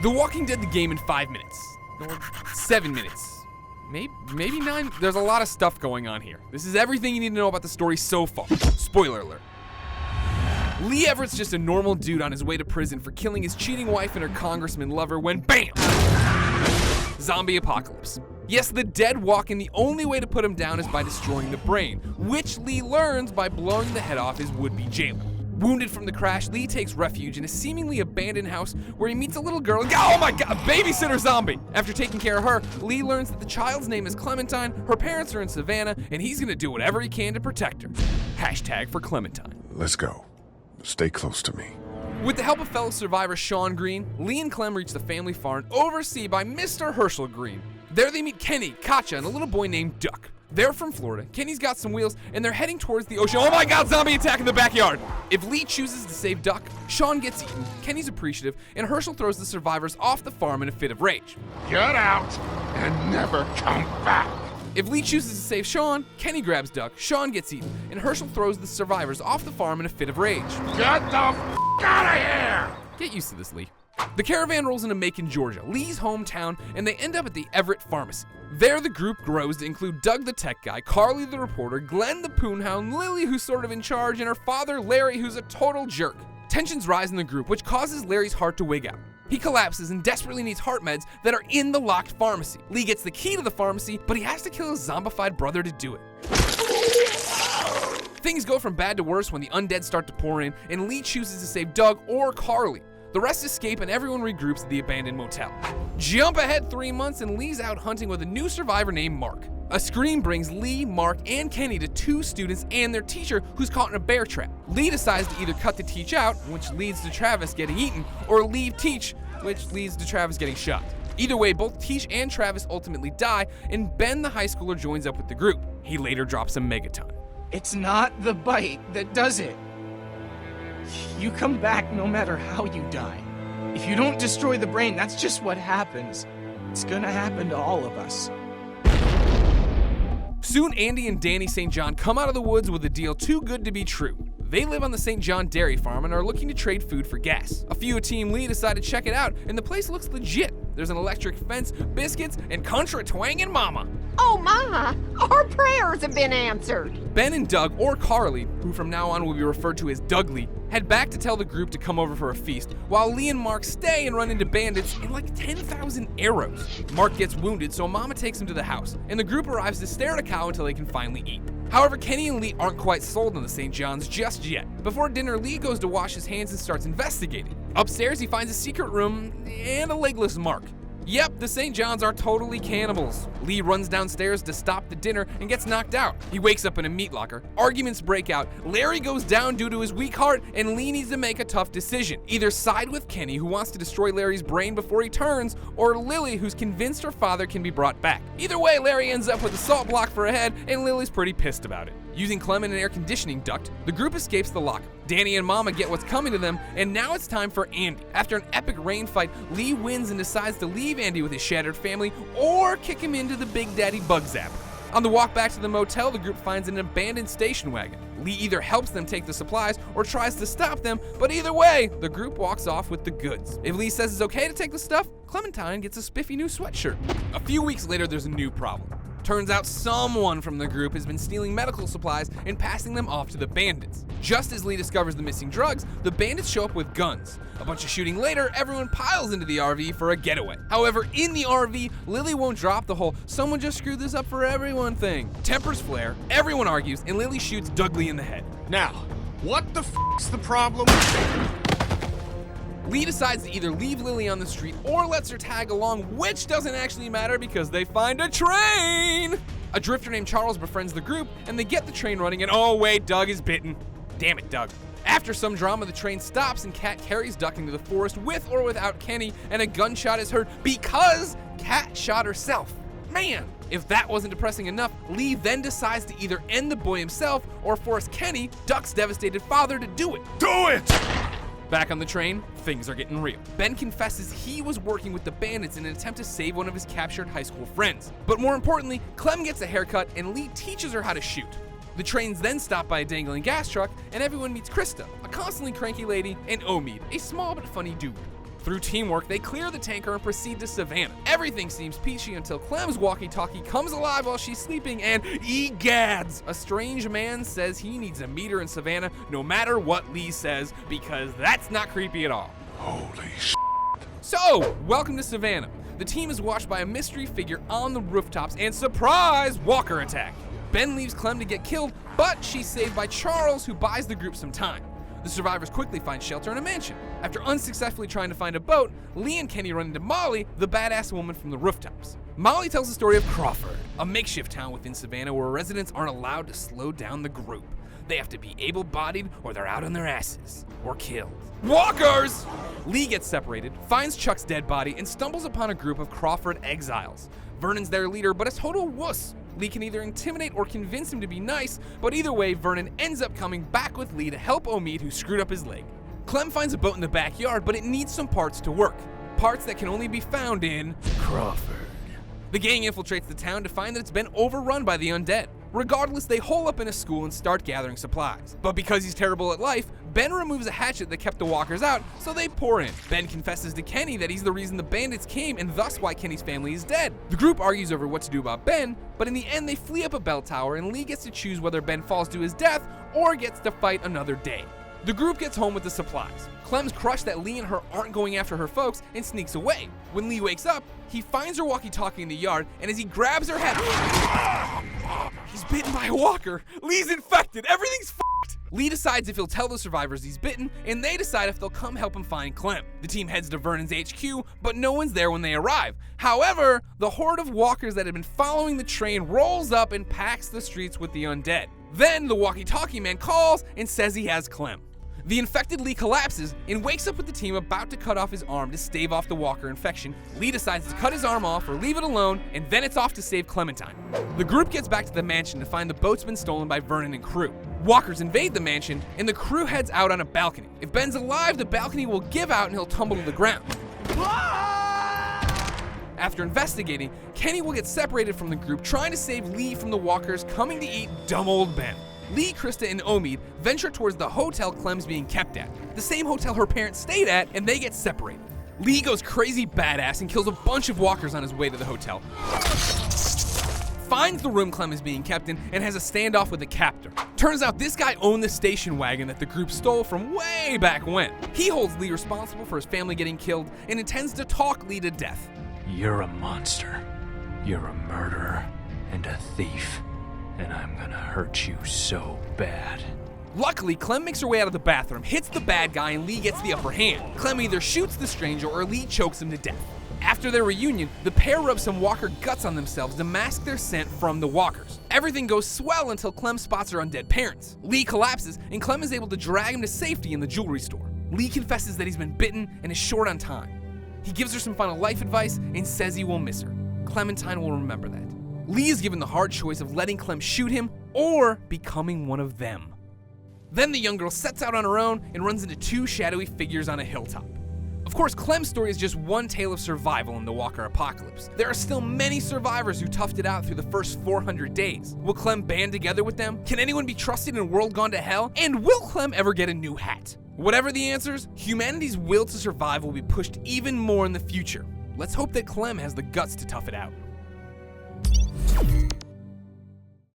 The Walking Dead the game in 5 minutes. Or 7 minutes. Maybe 9? There's a lot of stuff going on here. This is everything you need to know about the story so far. Spoiler alert. Lee Everett's just a normal dude on his way to prison for killing his cheating wife and her congressman lover when BAM! Zombie apocalypse. Yes, the dead walk, and the only way to put him down is by destroying the brain, which Lee learns by blowing the head off his would-be jailer. Wounded from the crash, Lee takes refuge in a seemingly abandoned house where he meets a little girl. Oh my god, babysitter zombie! After taking care of her, Lee learns that the child's name is Clementine, her parents are in Savannah, and he's gonna do whatever he can to protect her. Hashtag for Clementine. Let's go. Stay close to me. With the help of fellow survivor Sean Green, Lee and Clem reach the family farm overseen by Mr. Herschel Green. There they meet Kenny, Katja, and a little boy named Duck. They're from Florida, Kenny's got some wheels, and they're heading towards the ocean. Oh my god, zombie attack in the backyard! If Lee chooses to save Duck, Sean gets eaten, Kenny's appreciative, and Herschel throws the survivors off the farm in a fit of rage. Get out and never come back. If Lee chooses to save Sean, Kenny grabs Duck, Sean gets eaten, and Herschel throws the survivors off the farm in a fit of rage. Get the f*** out of here! Get used to this, Lee. The caravan rolls into Macon, Georgia, Lee's hometown, and they end up at the Everett Pharmacy. There, the group grows to include Doug the tech guy, Carly the reporter, Glenn the poonhound, Lily who's sort of in charge, and her father, Larry, who's a total jerk. Tensions rise in the group, which causes Larry's heart to wig out. He collapses and desperately needs heart meds that are in the locked pharmacy. Lee gets the key to the pharmacy, but he has to kill his zombified brother to do it. Things go from bad to worse when the undead start to pour in, and Lee chooses to save Doug or Carly. The rest escape and everyone regroups at the abandoned motel. Jump ahead 3 months and Lee's out hunting with a new survivor named Mark. A scream brings Lee, Mark, and Kenny to 2 students and their teacher who's caught in a bear trap. Lee decides to either cut the Teach out, which leads to Travis getting eaten, or leave Teach, which leads to Travis getting shot. Either way, both Teach and Travis ultimately die, and Ben the high schooler joins up with the group. He later drops a megaton. It's not the bite that does it. You come back no matter how you die. If you don't destroy the brain, that's just what happens. It's gonna happen to all of us. Soon, Andy and Danny St. John come out of the woods with a deal too good to be true. They live on the St. John dairy farm and are looking to trade food for gas. A few of Team Lee decide to check it out, and the place looks legit. There's an electric fence, biscuits, and contra twangin' mama. Oh my, our prayers have been answered. Ben and Doug, or Carly, who from now on will be referred to as Dougley, head back to tell the group to come over for a feast, while Lee and Mark stay and run into bandits in like 10,000 arrows. Mark gets wounded, so Mama takes him to the house, and the group arrives to stare at a cow until they can finally eat. However, Kenny and Lee aren't quite sold on the St. John's just yet. Before dinner, Lee goes to wash his hands and starts investigating. Upstairs, he finds a secret room and a legless Mark. Yep, the St. John's are totally cannibals. Lee runs downstairs to stop the dinner and gets knocked out. He wakes up in a meat locker. Arguments break out. Larry goes down due to his weak heart, and Lee needs to make a tough decision. Either side with Kenny, who wants to destroy Larry's brain before he turns, or Lily, who's convinced her father can be brought back. Either way, Larry ends up with a salt block for a head, and Lily's pretty pissed about it. Using Clem and an air conditioning duct, the group escapes the lock. Danny and Mama get what's coming to them, and now it's time for Andy. After an epic rain fight, Lee wins and decides to leave Andy with his shattered family or kick him into the Big Daddy Bug Zapper. On the walk back to the motel, the group finds an abandoned station wagon. Lee either helps them take the supplies or tries to stop them, but either way, the group walks off with the goods. If Lee says it's okay to take the stuff, Clementine gets a spiffy new sweatshirt. A few weeks later, there's a new problem. Turns out someone from the group has been stealing medical supplies and passing them off to the bandits. Just as Lee discovers the missing drugs, the bandits show up with guns. A bunch of shooting later, everyone piles into the RV for a getaway. However, in the RV, Lily won't drop the whole "someone just screwed this up for everyone" thing. Tempers flare, everyone argues, and Lily shoots Dougley in the head. Now, what the f***'s the problem? Lee decides to either leave Lily on the street or lets her tag along, which doesn't actually matter because they find a train! A drifter named Charles befriends the group, and they get the train running, and oh wait, Doug is bitten. Damn it, Doug. After some drama, the train stops and Kat carries Duck into the forest with or without Kenny, and a gunshot is heard because Kat shot herself. Man, if that wasn't depressing enough, Lee then decides to either end the boy himself or force Kenny, Duck's devastated father, to do it. Do it! Back on the train, things are getting real. Ben confesses he was working with the bandits in an attempt to save one of his captured high school friends. But more importantly, Clem gets a haircut and Lee teaches her how to shoot. The train's then stopped by a dangling gas truck, and everyone meets Krista, a constantly cranky lady, and Omid, a small but funny dude. Through teamwork, they clear the tanker and proceed to Savannah. Everything seems peachy until Clem's walkie-talkie comes alive while she's sleeping and egads! A strange man says he needs to meet her in Savannah no matter what Lee says, because that's not creepy at all. Holy sh**. So, welcome to Savannah. The team is watched by a mystery figure on the rooftops and surprise, walker attack. Ben leaves Clem to get killed, but she's saved by Charles, who buys the group some time. The survivors quickly find shelter in a mansion. After unsuccessfully trying to find a boat, Lee and Kenny run into Molly, the badass woman from the rooftops. Molly tells the story of Crawford, a makeshift town within Savannah where residents aren't allowed to slow down the group. They have to be able-bodied or they're out on their asses, or killed. Walkers! Lee gets separated, finds Chuck's dead body, and stumbles upon a group of Crawford exiles. Vernon's their leader, but a total wuss. Lee can either intimidate or convince him to be nice, but either way, Vernon ends up coming back with Lee to help Omid, who screwed up his leg. Clem finds a boat in the backyard, but it needs some parts to work. Parts that can only be found in Crawford. The gang infiltrates the town to find that it's been overrun by the undead. Regardless, they hole up in a school and start gathering supplies. But because he's terrible at life, Ben removes a hatchet that kept the walkers out, so they pour in. Ben confesses to Kenny that he's the reason the bandits came and thus why Kenny's family is dead. The group argues over what to do about Ben, but in the end they flee up a bell tower and Lee gets to choose whether Ben falls to his death or gets to fight another day. The group gets home with the supplies. Clem's crushed that Lee and her aren't going after her folks and sneaks away. When Lee wakes up, he finds her walkie-talkie in the yard, and as he grabs her head, he's bitten by a walker. Lee's infected. Everything's f***ed. Lee decides if he'll tell the survivors he's bitten, and they decide if they'll come help him find Clem. The team heads to Vernon's HQ, but no one's there when they arrive. However, the horde of walkers that had been following the train rolls up and packs the streets with the undead. Then the walkie-talkie man calls and says he has Clem. The infected Lee collapses and wakes up with the team about to cut off his arm to stave off the walker infection. Lee decides to cut his arm off or leave it alone, and then it's off to save Clementine. The group gets back to the mansion to find the boat's been stolen by Vernon and crew. Walkers invade the mansion, and the crew heads out on a balcony. If Ben's alive, the balcony will give out and he'll tumble to the ground. After investigating, Kenny will get separated from the group, trying to save Lee from the walkers coming to eat dumb old Ben. Lee, Krista, and Omid venture towards the hotel Clem's being kept at, the same hotel her parents stayed at, and they get separated. Lee goes crazy badass and kills a bunch of walkers on his way to the hotel. Finds the room Clem is being kept in and has a standoff with the captor. Turns out this guy owned the station wagon that the group stole from way back when. He holds Lee responsible for his family getting killed and intends to talk Lee to death. You're a monster. You're a murderer and a thief. And I'm gonna hurt you so bad. Luckily, Clem makes her way out of the bathroom, hits the bad guy, and Lee gets the upper hand. Clem either shoots the stranger or Lee chokes him to death. After their reunion, the pair rub some walker guts on themselves to mask their scent from the walkers. Everything goes swell until Clem spots her undead parents. Lee collapses, and Clem is able to drag him to safety in the jewelry store. Lee confesses that he's been bitten and is short on time. He gives her some final life advice and says he will miss her. Clementine will remember that. Lee is given the hard choice of letting Clem shoot him or becoming one of them. Then the young girl sets out on her own and runs into two shadowy figures on a hilltop. Of course, Clem's story is just one tale of survival in the Walker apocalypse. There are still many survivors who toughed it out through the first 400 days. Will Clem band together with them? Can anyone be trusted in a world gone to hell? And will Clem ever get a new hat? Whatever the answers, humanity's will to survive will be pushed even more in the future. Let's hope that Clem has the guts to tough it out.